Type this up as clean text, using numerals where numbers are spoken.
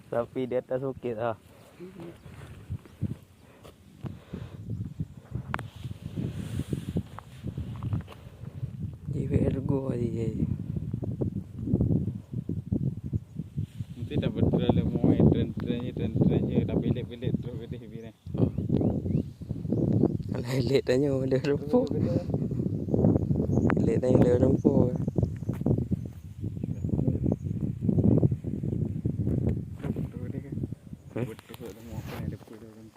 Sapi di atas bukit ah. Di Virgo aja. Nanti dapat terlalu mau tren-trennya dah belik-belik terus gede bini. Kalau elit tanya dia rempuh. Elit tanya dia rempuh. Betul ada mau apa yang depan dia kan.